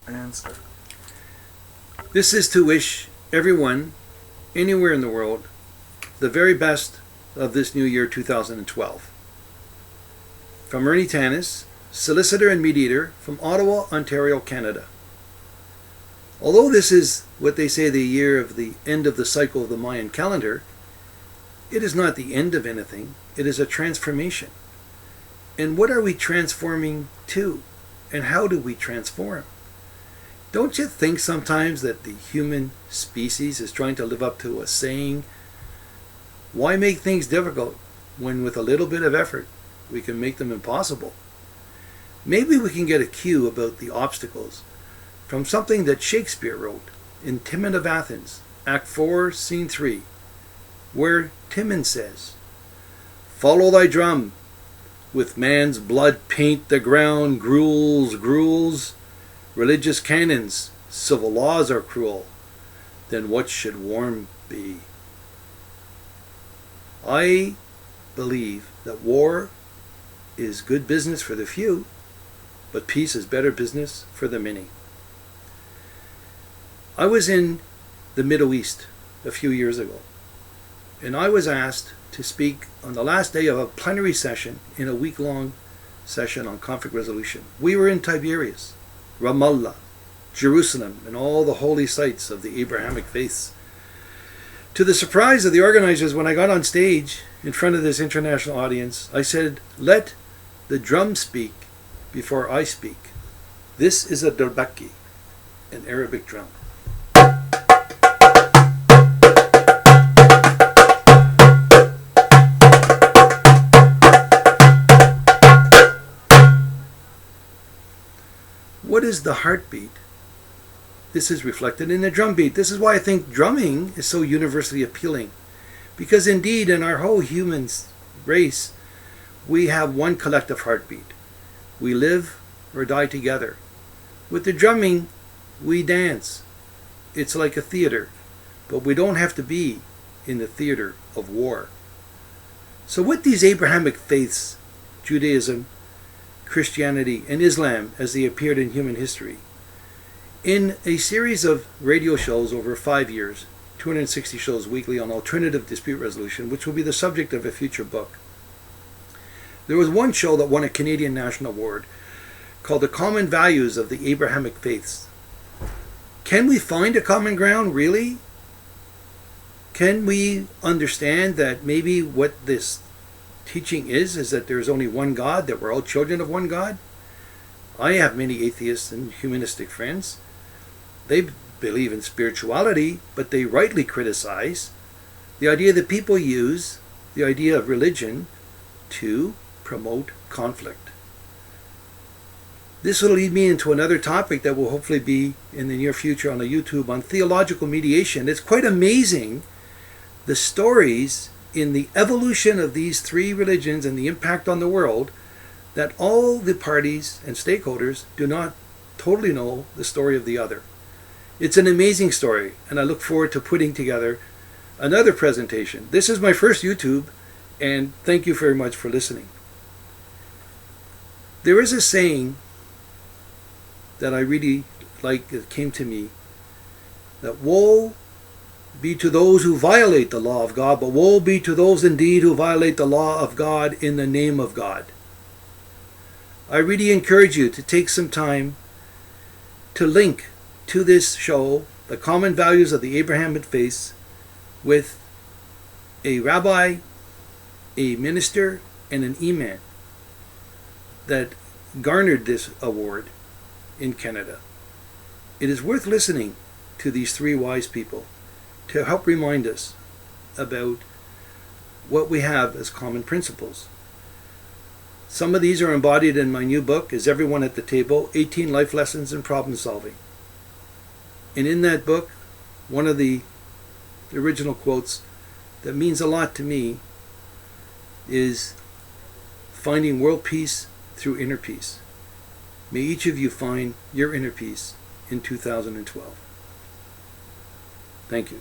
And start. This is to wish everyone, anywhere in the world, the very best of this new year 2012. From Ernie Tannis, solicitor and mediator from Ottawa, Ontario, Canada. Although this is what they say the year of the end of the cycle of the Mayan calendar, it is not the end of anything, it is a transformation. And what are we transforming to? And how do we transform? Don't you think sometimes that the human species is trying to live up to a saying, why make things difficult when with a little bit of effort we can make them impossible? Maybe we can get a cue about the obstacles from something that Shakespeare wrote in Timon of Athens, Act 4, Scene 3, where Timon says, "Follow thy drum, with man's blood paint the ground, gruels, religious canons, civil laws are cruel, then what should war be?" I believe that war is good business for the few, but peace is better business for the many. I was in the Middle East a few years ago, and I was asked to speak on the last day of a plenary session in a week-long session on conflict resolution. We were in Tiberias, Ramallah, Jerusalem, and all the holy sites of the Abrahamic faiths. To the surprise of the organizers, when I got on stage in front of this international audience, I said, "Let the drum speak before I speak." This is a durbaki, an Arabic drum. What is the heartbeat? This is reflected in the drum beat. This is why I think drumming is so universally appealing. Because indeed, in our whole human race, we have one collective heartbeat. We live or die together. With the drumming, we dance. It's like a theater, but we don't have to be in the theater of war. So with these Abrahamic faiths, Judaism, Christianity, and Islam as they appeared in human history, in a series of radio shows over 5 years, 260 shows weekly on alternative dispute resolution, which will be the subject of a future book, there was one show that won a Canadian National Award called The Common Values of the Abrahamic Faiths. Can we find a common ground, really? Can we understand that maybe what this teaching is that there's only one God, that we're all children of one God? I have many atheists and humanistic friends. They believe in spirituality, but they rightly criticize the idea that people use the idea of religion to promote conflict. This will lead me into another topic that will hopefully be in the near future on the YouTube on theological mediation. It's quite amazing the stories in the evolution of these three religions and the impact on the world, that all the parties and stakeholders do not totally know the story of the other. It's an amazing story, and I look forward to putting together another presentation. This is my first YouTube, and thank you very much for listening. There is a saying that I really like that came to me, that woe be to those who violate the law of God, but woe be to those indeed who violate the law of God in the name of God. I really encourage you to take some time to link to this show, The Common Values of the Abrahamic Faith, with a rabbi, a minister, and an imam that garnered this award in Canada. It is worth listening to these three wise people to help remind us about what we have as common principles. Some of these are embodied in my new book, Is Everyone at the Table? 18 Life Lessons in Problem Solving. And in that book, one of the original quotes that means a lot to me is finding world peace through inner peace. May each of you find your inner peace in 2012. Thank you.